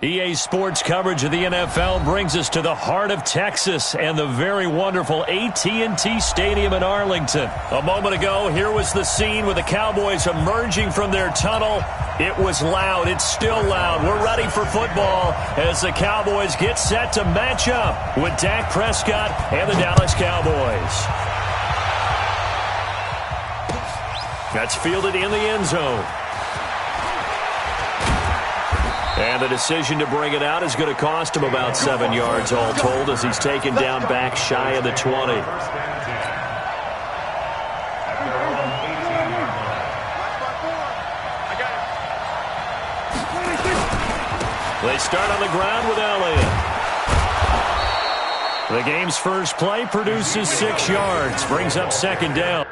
EA Sports coverage of the NFL brings us to the heart of Texas and the very wonderful AT&T Stadium in Arlington. A moment ago, here was the scene with the Cowboys emerging from their tunnel. It was loud. It's still loud. We're ready for football as the Cowboys get set to match up with Dak Prescott and the Dallas Cowboys. That's fielded in the end zone. And the decision to bring it out is going to cost him about 7 yards all told as he's taken down back shy of the 20. They start on the ground with Elliott. The game's first play produces 6 yards, brings up second down.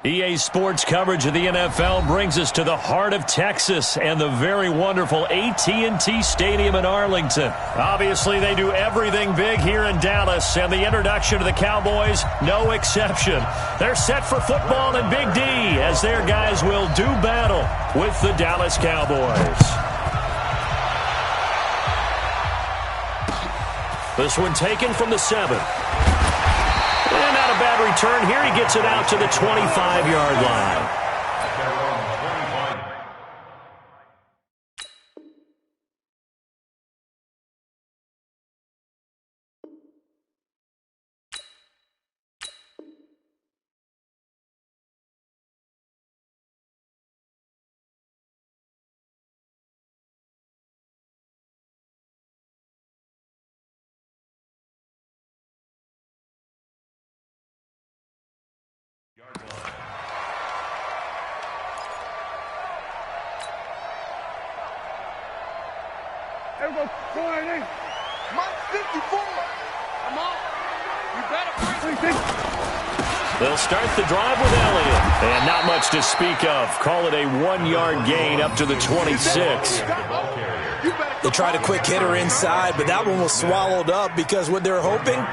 EA Sports coverage of the NFL brings us to the heart of Texas and the very wonderful AT&T Stadium in Arlington. Obviously, they do everything big here in Dallas, and the introduction to the Cowboys, no exception. They're set for football in Big D as their guys will do battle with the Dallas Cowboys. This one taken from the 7. And not a bad return here. He gets it out to the 25-yard line. There we go, 480. Mike 54. Come on. You better bring it. They'll start the drive with Elliott. And not much to speak of. Call it a 1-yard gain up to the 26. They tried a quick hitter inside, but that one was swallowed up because what they're hoping,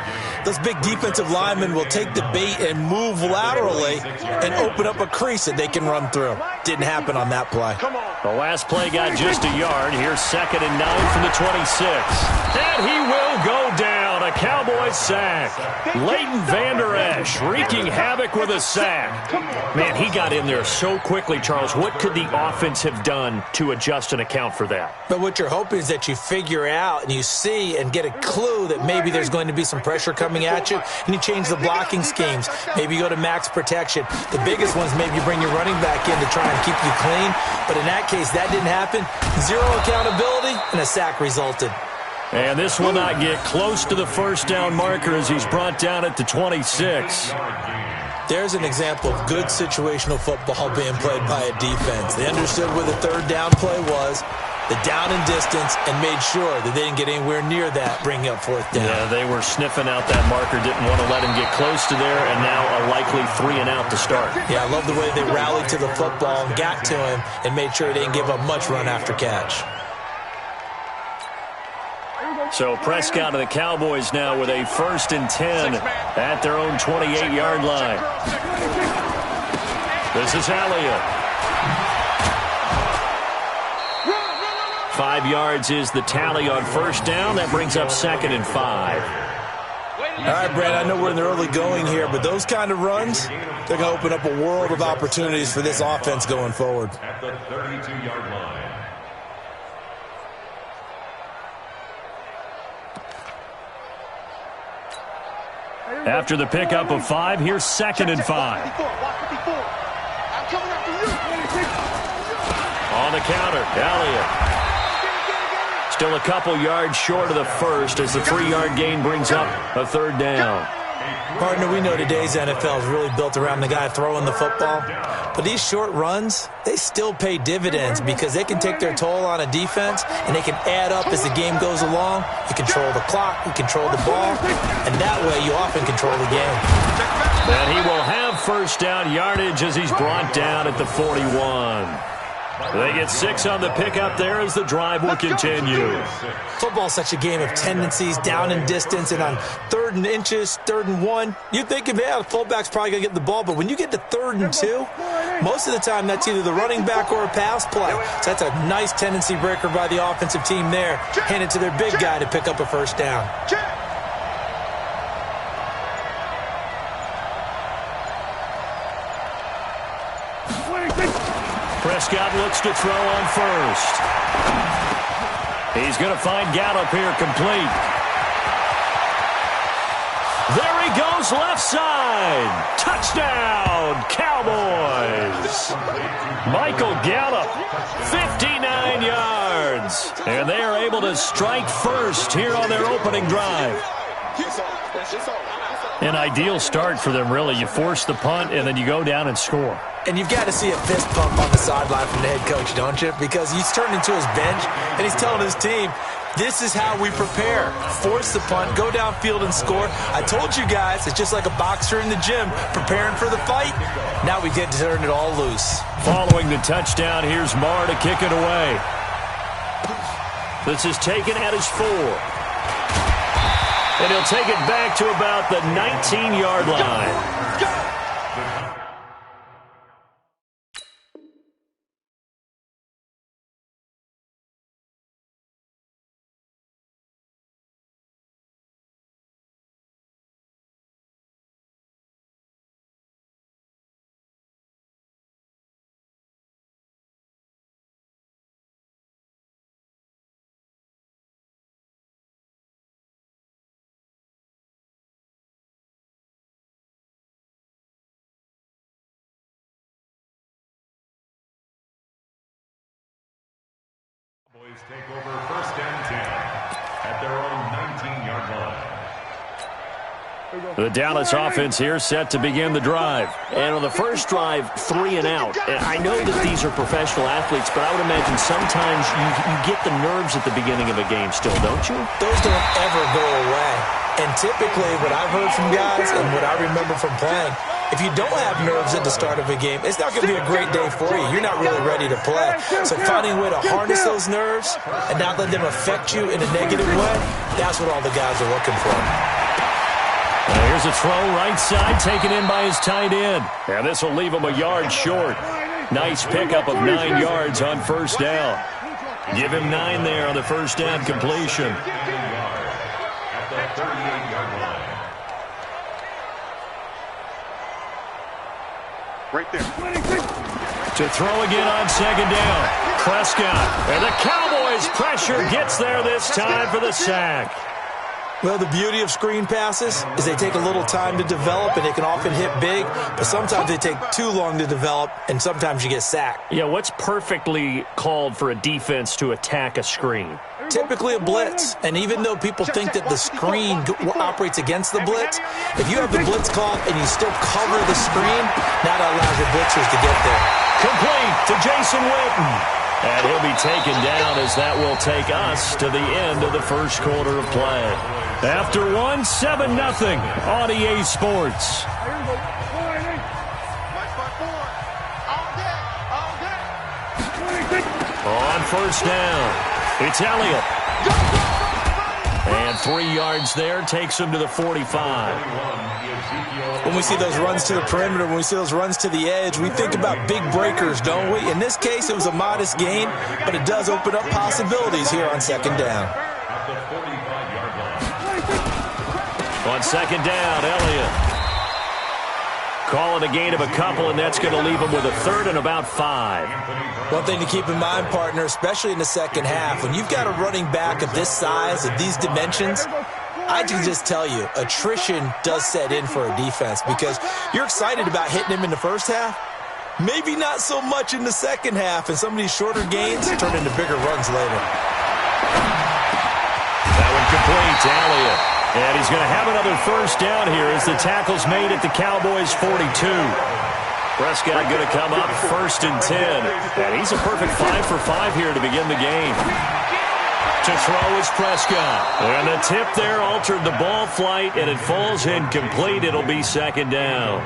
those big defensive linemen will take the bait and move laterally and open up a crease that they can run through. Didn't happen on that play. The last play got just a yard. Here's 2nd and 9 from the 26. And he will go down. A Cowboys sack. Leighton Vander Esch wreaking havoc with a sack. Man, he got in there so quickly, Charles. What could the offense have done to adjust and account for that? But what you're hoping is that you figure out and you see and get a clue that maybe there's going to be some pressure coming at you, and you change the blocking schemes. Maybe you go to max protection. The biggest ones, maybe you bring your running back in to try and keep you clean. But in that case, that didn't happen. Zero accountability, and a sack resulted. And this will not get close to the first down marker as he's brought down at the 26. There's an example of good situational football being played by a defense. They understood where the third down play was. the down and distance and made sure that they didn't get anywhere near that, bringing up fourth down. Yeah, they were sniffing out that marker, didn't want to let him get close to there, and now a likely 3-and-out to start. Yeah, I love the way they rallied to the football and got to him and made sure they didn't give up much run after catch. So Prescott and the Cowboys now with a 1st and 10 at their own 28-yard line. This is Elliott. 5 yards is the tally on 1st down. That brings up 2nd and 5. All right, Brad, I know we're in the early going here, but those kind of runs, they're going to open up a world of opportunities for this offense going forward. At the 32-yard line. After the pickup of 5, here's 2nd and 5. On the counter, Elliott. Still a couple yards short of the first as the 3-yard gain brings up a 3rd down. Partner, we know today's NFL is really built around the guy throwing the football. But these short runs, they still pay dividends because they can take their toll on a defense and they can add up as the game goes along. You control the clock, you control the ball, and that way you often control the game. And he will have 1st down yardage as he's brought down at the 41. They get 6 on the pickup there as the drive will continue. Football's such a game of tendencies, down and distance, and on 3rd and inches, 3rd and 1, you're thinking, yeah, the fullback's probably going to get the ball. But when you get to 3rd and 2, most of the time that's either the running back or a pass play. So that's a nice tendency breaker by the offensive team there. Hand it to their big guy to pick up a 1st down. Prescott looks to throw on 1st. He's going to find Gallup here complete. There he goes, left side. Touchdown, Cowboys. Michael Gallup, 59 yards. And they are able to strike 1st here on their opening drive. An ideal start for them, really. You force the punt, and then you go down and score. And you've got to see a fist pump on the sideline from the head coach, don't you? Because he's turned into his bench, and he's telling his team, this is how we prepare. Force the punt, go downfield and score. I told you guys, it's just like a boxer in the gym preparing for the fight. Now we get to turn it all loose. Following the touchdown, here's Marr to kick it away. This is taken at his 4. And he'll take it back to about the 19-yard line. Boys take over 1st and 10 at their own 19-yard line. The Dallas offense here set to begin the drive. And on the first drive, 3-and-out. And I know that these are professional athletes, but I would imagine sometimes you get the nerves at the beginning of a game still, don't you? Those don't ever go away. And typically what I've heard from guys and what I remember from playing, if you don't have nerves at the start of a game, it's not going to be a great day for you. You're not really ready to play. So finding a way to harness those nerves and not let them affect you in a negative way, that's what all the guys are looking for. Here's a throw right side taken in by his tight end. And this will leave him a yard short. Nice pickup of 9 yards on 1st down. Give him 9 there on the 1st down completion. At the 38-yard line. Right there. To throw again on 2nd down. Prescott. And the Cowboys pressure gets there this time for the sack. Well, the beauty of screen passes is they take a little time to develop, and they can often hit big, but sometimes they take too long to develop, and sometimes you get sacked. Yeah, what's perfectly called for a defense to attack a screen? Typically a blitz, and even though people think that the screen operates against the blitz, if you have the blitz called and you still cover the screen, that allows your blitzers to get there. Complete to Jason Witten. And he'll be taken down as that will take us to the end of the first quarter of play. After one, 7-0 on EA Sports. On first down, it's Elliott. And 3 yards there takes him to the 45. When we see those runs to the perimeter, when we see those runs to the edge, we think about big breakers, don't we? In this case, it was a modest gain, but it does open up possibilities here on second down. On second down, Elliott. Calling a gain of a couple, and that's going to leave him with a third and about 5. One thing to keep in mind, partner, especially in the second half, when you've got a running back of this size, of these dimensions, I can just tell you, attrition does set in for a defense because you're excited about hitting him in the first half. Maybe not so much in the second half, and some of these shorter gains turn into bigger runs later. That one complete to Elliott. And he's going to have another first down here as the tackle's made at the Cowboys' 42. Prescott going to come up first and 10. And he's a perfect 5 for 5 here to begin the game. To throw is Prescott. And the tip there altered the ball flight, and it falls incomplete. It'll be second down.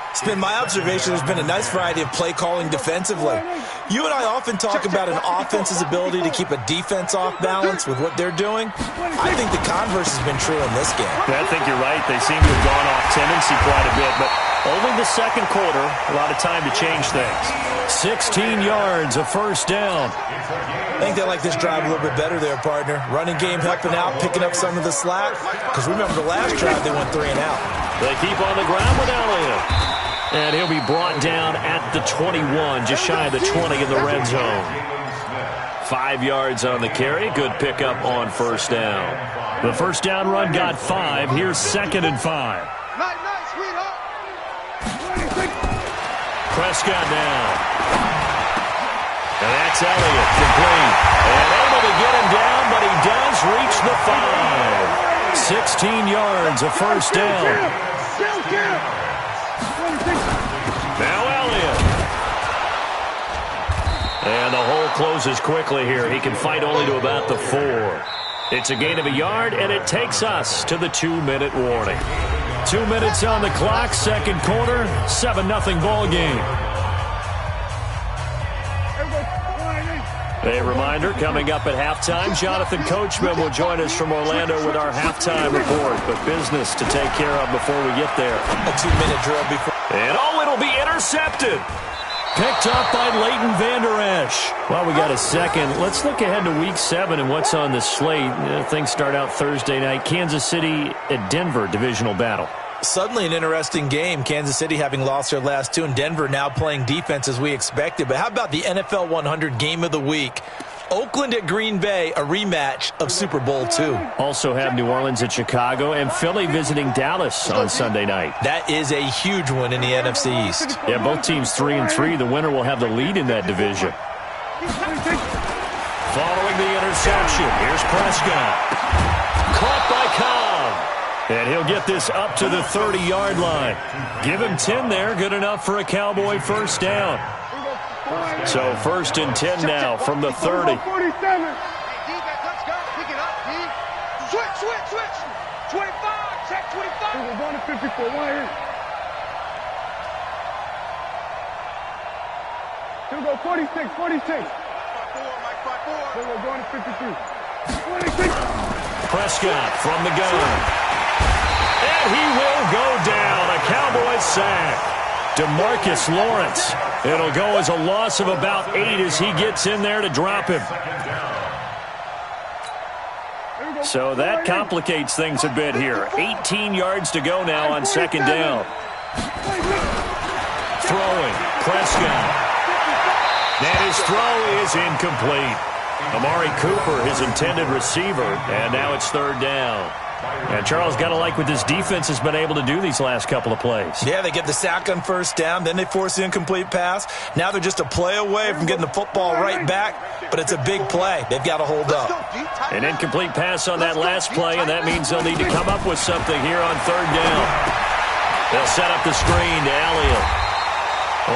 It's been my observation there's been a nice variety of play calling defensively. You and I often talk about an offense's ability to keep a defense off balance with what they're doing. I think the converse has been true in this game. I think you're right. They seem to have gone off tendency quite a bit, but only the second quarter, a lot of time to change things. 16 yards, a first down. I think they like this drive a little bit better there, partner. Running game helping out, picking up some of the slack. Because remember the last drive, they went 3 and out. They keep on the ground with Elliott. And he'll be brought down at the 21, just shy of the 20 in the red zone. 5 yards on the carry. Good pickup on first down. The first down run got 5. Here's second and 5. Prescott down. And that's Elliott, complete. And able to get him down, but he does reach the 5. 16 yards, a first down. Now Elliott. And the hole closes quickly here. He can fight only to about the 4. It's a gain of a yard, and it takes us to the 2-minute warning. 2 minutes on the clock, second quarter, 7-0 ball game. A reminder, coming up at halftime, Jonathan Coachman will join us from Orlando with our halftime report. But business to take care of before we get there. A 2-minute drill before. And it'll be intercepted. Picked up by Leighton Vander Esch. Well, we got a second. Let's look ahead to Week 7 and what's on the slate. Things start out Thursday night. Kansas City at Denver, divisional battle. Suddenly an interesting game. Kansas City having lost their last 2, and Denver now playing defense as we expected. But how about the NFL 100 game of the week? Oakland at Green Bay, a rematch of Super Bowl II. Also have New Orleans at Chicago and Philly visiting Dallas on Sunday night. That is a huge one in the NFC East. Yeah, both teams 3-3. The winner will have the lead in that division. Following the interception, here's Prescott. Caught by Cobb. And he'll get this up to the 30-yard line. Give him 10 there. Good enough for a Cowboy first down. So first and 10 now from the 30. 47. Switch. 25. Check 25. We're going to 54. Right here. He'll go 46. 46. We're going to 53. 46. Prescott from the gun. And he will go down. A Cowboys sack. DeMarcus Lawrence. It'll go as a loss of about 8 as he gets in there to drop him. So that complicates things a bit here. 18 yards to go now on second down. Throwing. Prescott. And his throw is incomplete. Amari Cooper, his intended receiver, and now it's third down. And Charles, got to like what this defense has been able to do these last couple of plays. Yeah, they get the sack on first down, then they force the incomplete pass. Now they're just a play away from getting the football right back, but it's a big play. They've got to hold up. An incomplete pass on that last play, and that means they'll need to come up with something here on third down. They'll set up the screen to Elliott.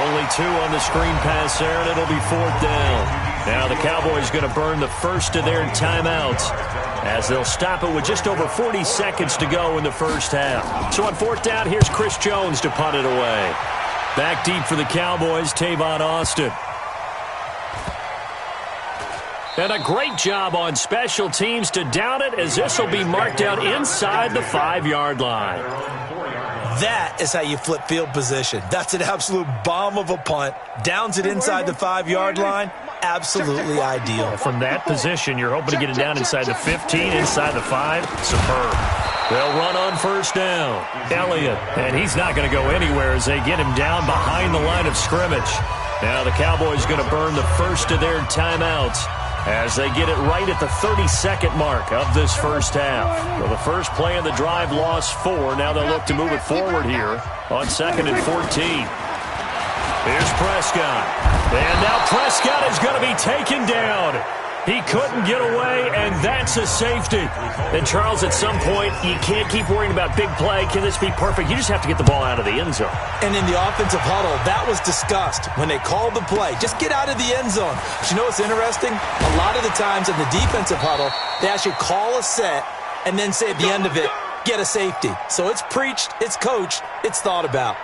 Only on the screen pass there, and it'll be 4th down. Now the Cowboys going to burn the first of their timeouts as they'll stop it with just over 40 seconds to go in the first half. So on 4th down, here's Chris Jones to punt it away. Back deep for the Cowboys, Tavon Austin. And a great job on special teams to down it, as this will be marked out inside the 5-yard line. That is how you flip field position. That's an absolute bomb of a punt. Downs it inside the 5-yard line. Absolutely ideal. From that position, you're hoping to get it down inside the 15, inside the 5. Superb. They'll run on 1st down. Elliott, and he's not going to go anywhere as they get him down behind the line of scrimmage. Now the Cowboys going to burn the first of their timeouts as they get it right at the 32nd mark of this first half. So the first play of the drive lost 4. Now they'll look to move it forward here on 2nd and 14. Here's Prescott. And now Prescott is going to be taken down. He couldn't get away, and that's a safety. And, Charles, at some point, you can't keep worrying about big play. Can this be perfect? You just have to get the ball out of the end zone. And in the offensive huddle, that was discussed when they called the play. Just get out of the end zone. But you know what's interesting? A lot of the times in the defensive huddle, they actually call a set and then say at the end of it, get a safety. So it's preached, it's coached, it's thought about.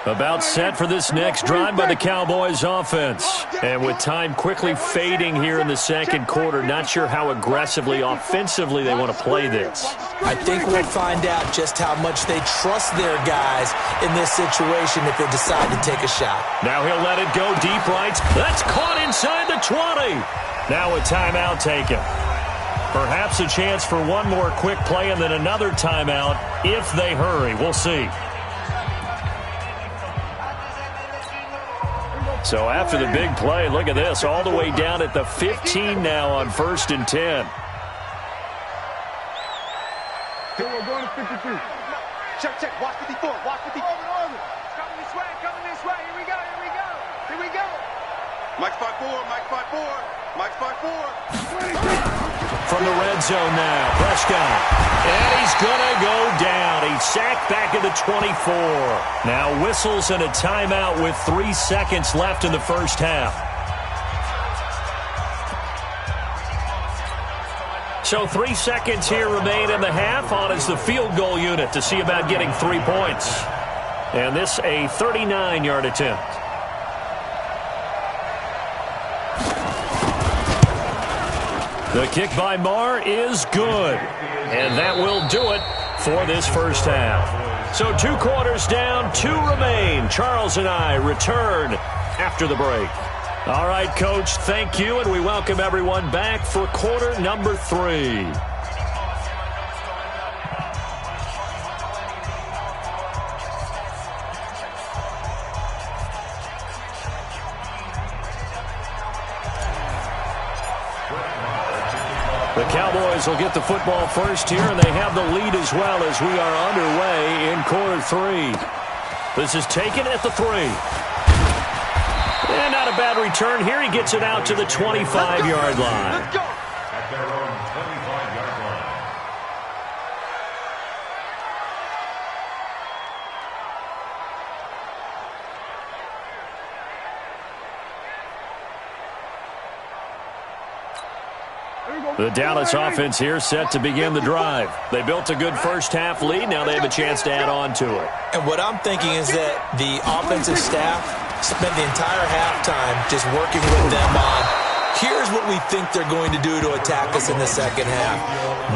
About set for this next drive by the Cowboys offense. And with time quickly fading here in the second quarter, not sure how aggressively, offensively they want to play this. I think we'll find out just how much they trust their guys in this situation if they decide to take a shot. Now he'll let it go deep right. That's caught inside the 20. Now a timeout taken. Perhaps a chance for one more quick play and then another timeout if they hurry. We'll see. So after the big play, look at this, all the way down at the 15 now on 1st and 10. We're going to 52. Check. Watch 54. Watch 54. Coming this way. Here we go. Mike spot 4. Mike spot 4. From the red zone now, Prescott. And he's going to go down. He's sacked back at the 24. Now whistles and a timeout with 3 seconds left in the first half. So 3 seconds here remain in the half. On is the field goal unit to see about getting 3 points. And this a 39-yard attempt. The kick by Marr is good. And that will do it for this first half. So 2 quarters down, 2 remain. Charles and I return after the break. All right, Coach, thank you, and we welcome everyone back for quarter number 3. The Cowboys will get the football first here, and they have the lead as well as we are underway in quarter 3. This is taken at the 3. And not a bad return here. He gets it out to the 25-yard line. At their own 25-yard line. The Dallas offense here set to begin the drive. They built a good first half lead. Now they have a chance to add on to it. And what I'm thinking is that the offensive staff spent the entire halftime just working with them on, here's what we think they're going to do to attack us in the second half.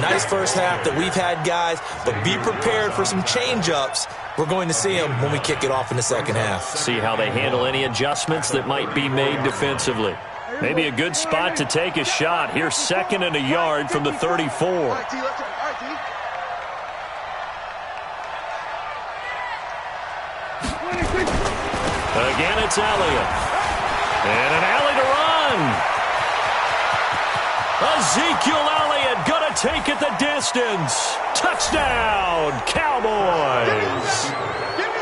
Nice first half that we've had, guys, but be prepared for some change-ups. We're going to see them when we kick it off in the second half. See how they handle any adjustments that might be made defensively. Maybe a good spot to take a shot. Here's 2nd and a yard from the 34. Again, it's Elliott. And an alley to run. Ezekiel Elliott going to take it the distance. Touchdown, Cowboys.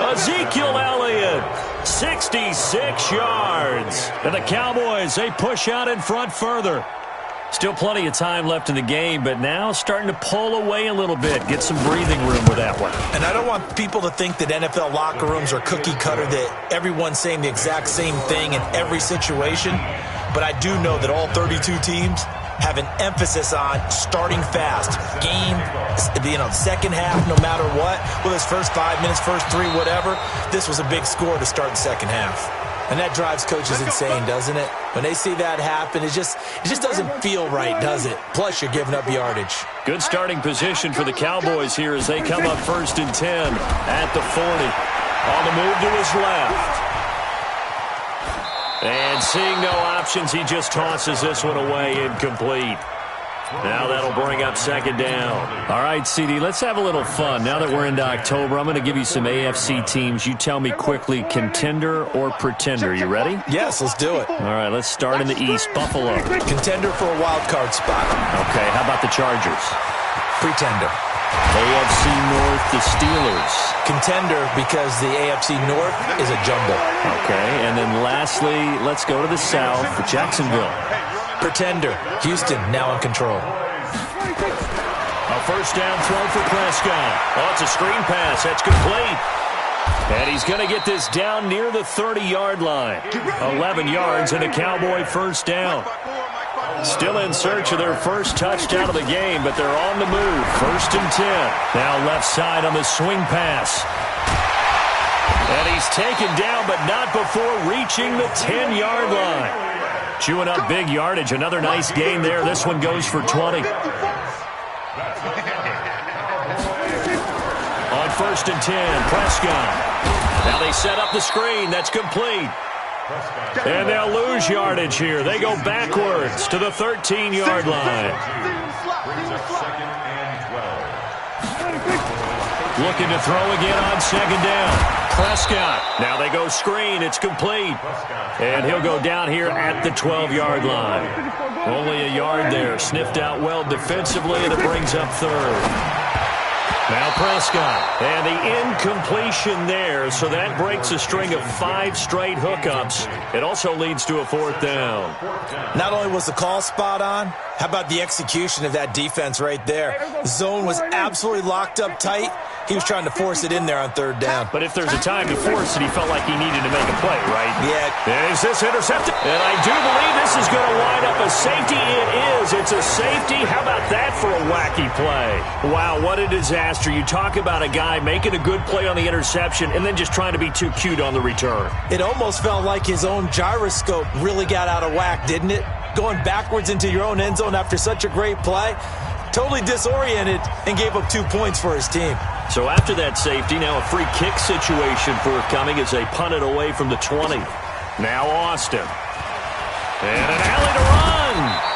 Ezekiel Elliott, 66 yards. And the Cowboys, they push out in front further. Still plenty of time left in the game, but now starting to pull away a little bit. Get some breathing room with that one. And I don't want people to think that NFL locker rooms are cookie cutter, that everyone's saying the exact same thing in every situation. But I do know that all 32 teams have an emphasis on starting fast. Game, second half, no matter what. Well, this first 5 minutes, first 3, whatever. This was a big score to start the second half. And that drives coaches insane, doesn't it? When they see that happen, it just doesn't feel right, does it? Plus, you're giving up yardage. Good starting position for the Cowboys here as they come up 1st and 10 at the 40. On the move to his left. And seeing no options, he just tosses this one away, incomplete. Now that'll bring up 2nd down. All right, CD, let's have a little fun. Now that we're into October, I'm going to give you some AFC teams. You tell me quickly, contender or pretender. You ready? Yes, let's do it. All right, let's start in the East. Buffalo. Contender for a wild card spot. Okay, how about the Chargers? Pretender. AFC North, the Steelers. Contender because the AFC North is a jumble. Okay, and then lastly, let's go to the South, Jacksonville. Pretender. Houston now in control. A 1st down throw for Prescott. Oh, it's a screen pass. That's complete. And he's going to get this down near the 30-yard line. 11 yards and a Cowboy 1st down. Still in search of their first touchdown of the game, but they're on the move. 1st and 10. Now left side on the swing pass. And he's taken down, but not before reaching the 10-yard line. Chewing up big yardage. Another nice gain there. This one goes for 20. On 1st and 10, Prescott. Now they set up the screen. That's complete. And they'll lose yardage here. They go backwards to the 13-yard line. Looking to throw again on 2nd down. Prescott. Now they go screen. It's complete. And he'll go down here at the 12-yard line. Only a yard there. Sniffed out well defensively, and it brings up 3rd. Now Prescott, and the incompletion there, so that breaks a string of 5 straight hookups. It also leads to a 4th down. Not only was the call spot on, how about the execution of that defense right there? The zone was absolutely locked up tight. He was trying to force it in there on 3rd down. But if there's a time to force it, he felt like he needed to make a play, right? Yeah. Is this intercepted? And I do believe this is going to wind up a safety. It is. It's a safety. How about that for a wacky play? Wow, what a disaster. You talk about a guy making a good play on the interception and then just trying to be too cute on the return. It almost felt like his own gyroscope really got out of whack, didn't it? Going backwards into your own end zone after such a great play. Totally disoriented and gave up 2 points for his team. So after that safety, now a free kick situation forthcoming as they punt it away from the 20. Now Austin. And an alley to run.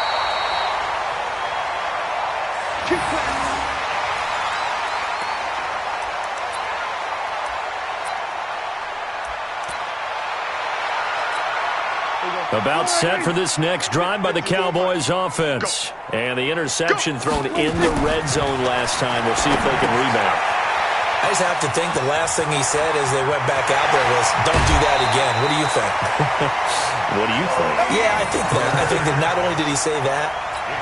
About set for this next drive by the Cowboys offense. And the interception thrown in the red zone last time. We'll see if they can rebound. I just have to think the last thing he said as they went back out there was, don't do that again. What do you think? What do you think? Yeah, I think that. I think that not only did he say that,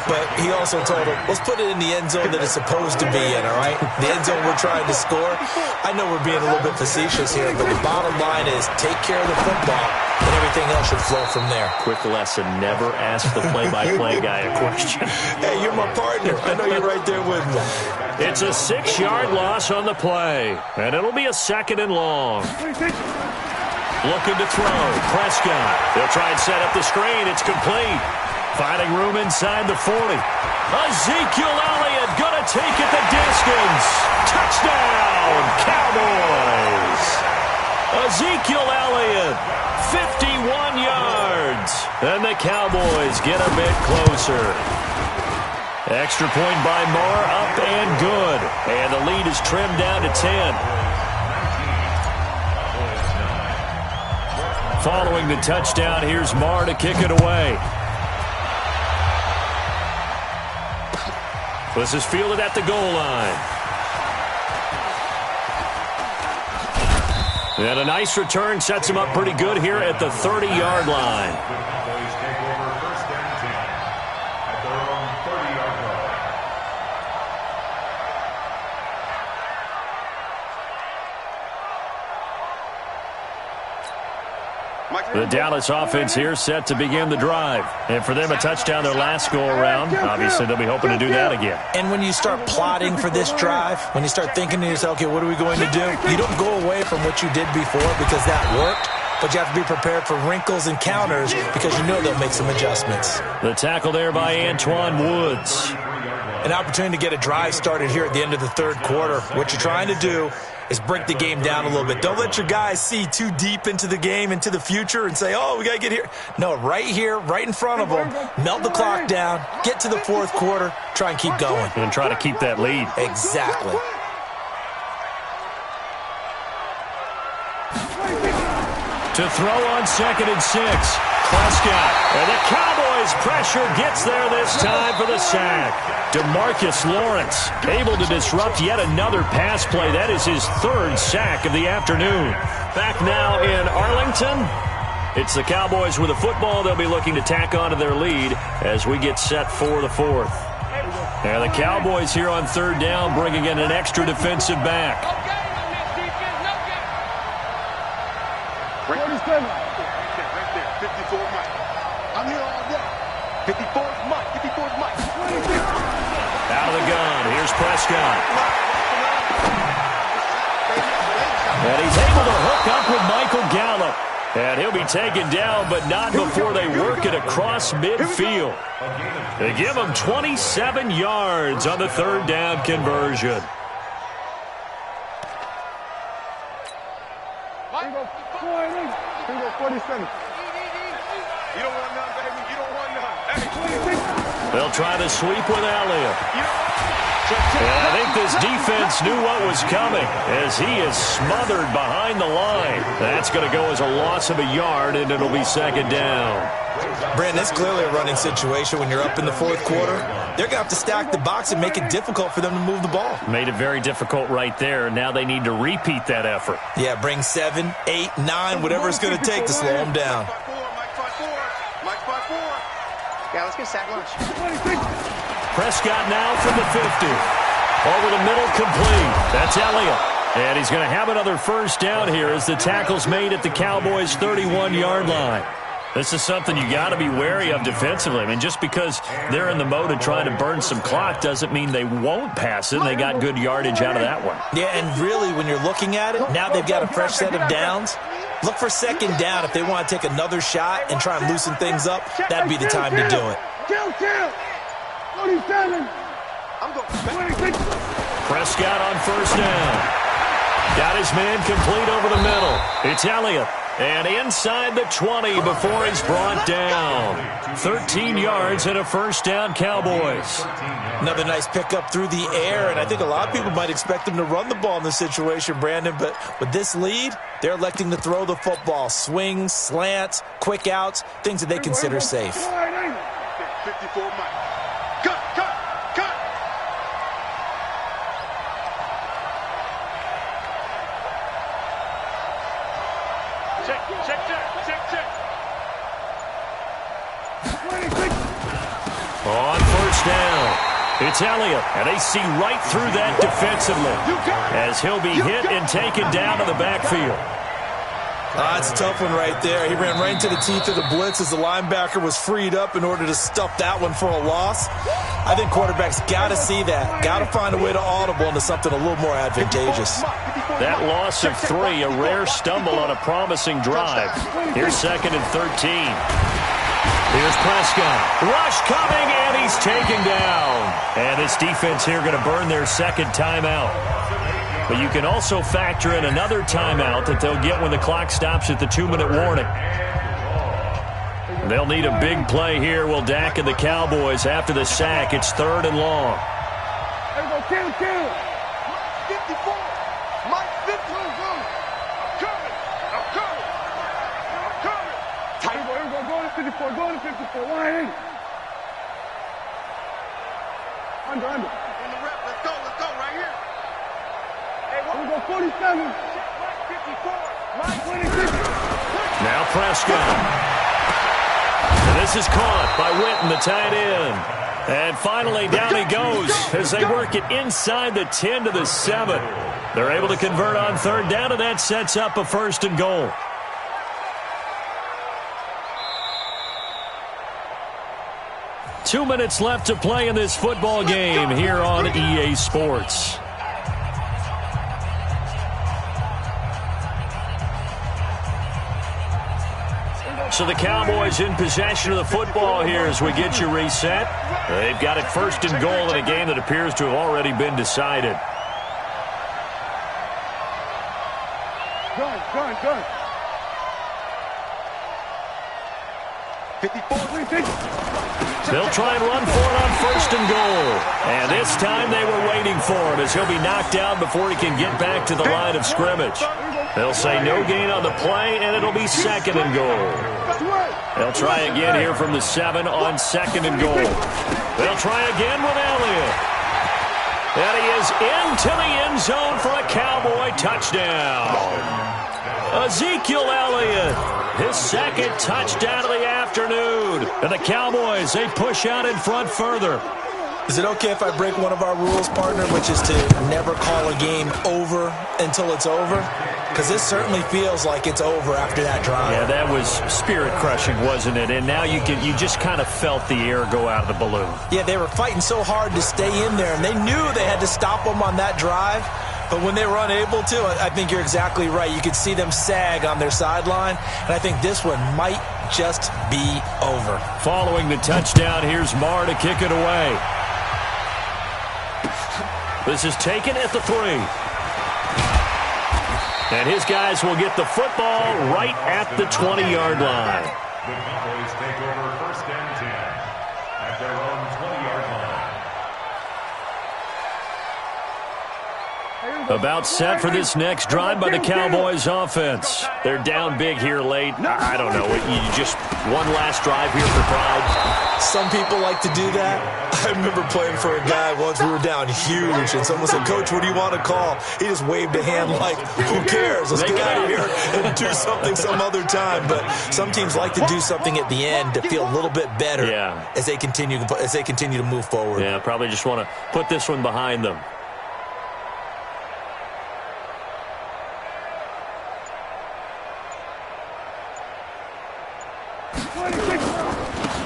but he also told him, let's put it in the end zone that it's supposed to be in, all right? The end zone we're trying to score. I know we're being a little bit facetious here, but the bottom line is take care of the football, and everything else should flow from there. Quick lesson, never ask the play-by-play guy a question. Hey, you're my partner. I know you're right there with me. It's a 6-yard loss on the play, and it'll be a 2nd and long. Looking to throw, Prescott. They'll try and set up the screen. It's complete. Finding room inside the 40. Ezekiel Elliott gonna take it the distance. Touchdown, Cowboys. Ezekiel Elliott, 51 yards. And the Cowboys get a bit closer. Extra point by Marr, up and good. And the lead is trimmed down to 10. Following the touchdown, here's Marr to kick it away. This is fielded at the goal line. And a nice return sets him up pretty good here at the 30-yard line. The Dallas offense here set to begin the drive. And for them, a touchdown their last go-around. Obviously, they'll be hoping to do that again. And when you start plotting for this drive, when you start thinking to yourself, okay, what are we going to do? You don't go away from what you did before because that worked. But you have to be prepared for wrinkles and counters because you know they'll make some adjustments. The tackle there by Antoine Woods. An opportunity to get a drive started here at the end of the third quarter. What you're trying to do is break the game down a little bit. Don't let your guys see too deep into the game, into the future, and say, oh, we got to get here. No, right here, right in front of them, melt the clock down, get to the fourth quarter, try and keep going. And try to keep that lead. Exactly. To throw on 2nd and 6. Prescott. And the Cowboys' pressure gets there this time for the sack. DeMarcus Lawrence able to disrupt yet another pass play. That is his 3rd sack of the afternoon. Back now in Arlington. It's the Cowboys with the football. They'll be looking to tack onto their lead as we get set for the 4th. And the Cowboys here on 3rd down bringing in an extra defensive back. Right there, 54 Mike. I'm here all day. 54's Mike, 54's Mike. Out of the gun, here's Prescott. And he's able to hook up with Michael Gallup. And he'll be taken down, but not before they work it across midfield. They give him 27 yards on the 3rd down conversion. Here you go, 47. You don't want none, baby. You don't want none. They'll try to sweep with Elliott. And I think this defense knew what was coming as he is smothered behind the line. That's going to go as a loss of a yard, and it'll be 2nd down. Brandon, it's clearly a running situation when you're up in the 4th quarter. They're going to have to stack the box and make it difficult for them to move the ball. Made it very difficult right there. Now they need to repeat that effort. Yeah, bring 7, 8, 9, whatever it's going to take to slow them down. Mike 5-4. Yeah, let's get sack lunch. Prescott now from the 50. Over the middle, complete. That's Elliott. And he's going to have another 1st down here as the tackle's made at the Cowboys' 31-yard line. This is something you got to be wary of defensively. I mean, just because they're in the mode of trying to burn some clock doesn't mean they won't pass it, and they got good yardage out of that one. Yeah, and really, when you're looking at it, now they've got a fresh set of downs. Look for 2nd down. If they want to take another shot and try and loosen things up, that'd be the time to do it. Kill. 47. I'm going 26. Prescott on 1st down. Got his man complete over the middle. It's Elliott. And inside the 20 before he's brought down. 13 yards and a 1st down, Cowboys. Another nice pickup through the air, and I think a lot of people might expect them to run the ball in this situation, Brandon, but with this lead, they're electing to throw the football. Swings, slants, quick outs, things that they consider safe. 54 Mike. Cut. Check. On 1st down, it's Elliott, and they see right through that defensively as he'll be hit and taken down to the backfield. It's a tough one right there. He ran right into the teeth of the blitz as the linebacker was freed up in order to stuff that one for a loss. I think quarterbacks got to see that. Got to find a way to audible into something a little more advantageous. That loss of 3, a rare stumble on a promising drive. Here's 2nd and 13. Here's Prescott. Rush coming, and he's taken down. And this defense here going to burn their 2nd timeout. But you can also factor in another timeout that they'll get when the clock stops at the 2-minute warning. They'll need a big play here. Will Dak and the Cowboys after the sack. It's 3rd and long. There we go, kill. 54. Mike 50. I'm coming. Tight. Here we go, going to 54. Line in. Under. On the rep, let's go, right here. Here we go, 47. Mike 54. Mike 26. Now Prescott. And this is caught by Witten, the tight end. And finally, down he goes as they work it inside the 10 to the 7. They're able to convert on 3rd down, and that sets up a 1st and goal. 2 minutes left to play in this football game here on EA Sports. So the Cowboys in possession of the football here as we get you reset. They've got it first and goal in a game that appears to have already been decided. Gun. 54. They'll try and run for it on first and goal. And this time they were waiting for him as he'll be knocked down before he can get back to the line of scrimmage. They'll say no gain on the play, and it'll be second and goal. They'll try again here from the 7 on second and goal. They'll try again with Elliott. And he is into the end zone for a Cowboy touchdown. Ezekiel Elliott, his second touchdown of the afternoon. And the Cowboys, they push out in front further. Is it okay if I break one of our rules, partner, which is to never call a game over until it's over? Because this certainly feels like it's over after that drive. Yeah, that was spirit-crushing, wasn't it? And now you just kind of felt the air go out of the balloon. Yeah, they were fighting so hard to stay in there, and they knew they had to stop them on that drive. But when they were unable to, I think you're exactly right. You could see them sag on their sideline, and I think this one might just be over. Following the touchdown, here's Marr to kick it away. This is taken at the 3. And his guys will get the football right at the 20-yard line. The Cowboys take over first and 10 at their own 20-yard line. About set for this next drive by the Cowboys offense. They're down big here late. I don't know. You just one last drive here for pride. Some people like to do that. I remember playing for a guy once. We were down huge, and someone said, "Coach, what do you want to call?" He just waved a hand like, "Who cares? Let's get out of here and do something some other time." But some teams like to do something at the end to feel a little bit better as they continue to move forward. Yeah, probably just want to put this one behind them.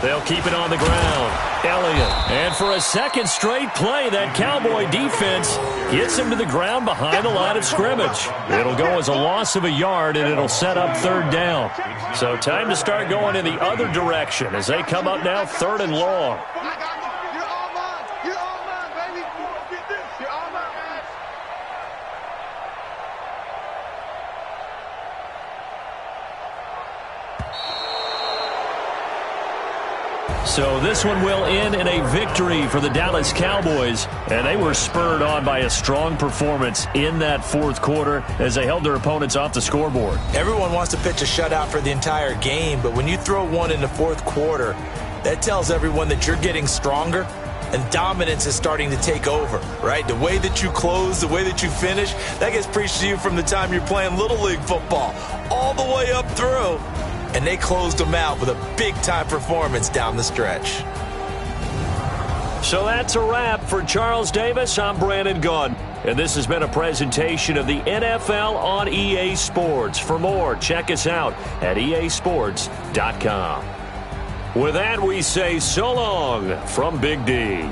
They'll keep it on the ground. Elliott. And for a second straight play, that Cowboy defense gets him to the ground behind the line of scrimmage. It'll go as a loss of a yard, and it'll set up third down. So time to start going in the other direction as they come up now third and long. So this one will end in a victory for the Dallas Cowboys, and they were spurred on by a strong performance in that fourth quarter as they held their opponents off the scoreboard. Everyone wants to pitch a shutout for the entire game, but when you throw one in the fourth quarter, that tells everyone that you're getting stronger and dominance is starting to take over, right? The way that you close, the way that you finish, that gets preached to you from the time you're playing Little League football all the way up through. And they closed them out with a big-time performance down the stretch. So that's a wrap for Charles Davis. I'm Brandon Gunn. And this has been a presentation of the NFL on EA Sports. For more, check us out at easports.com. With that, we say so long from Big D.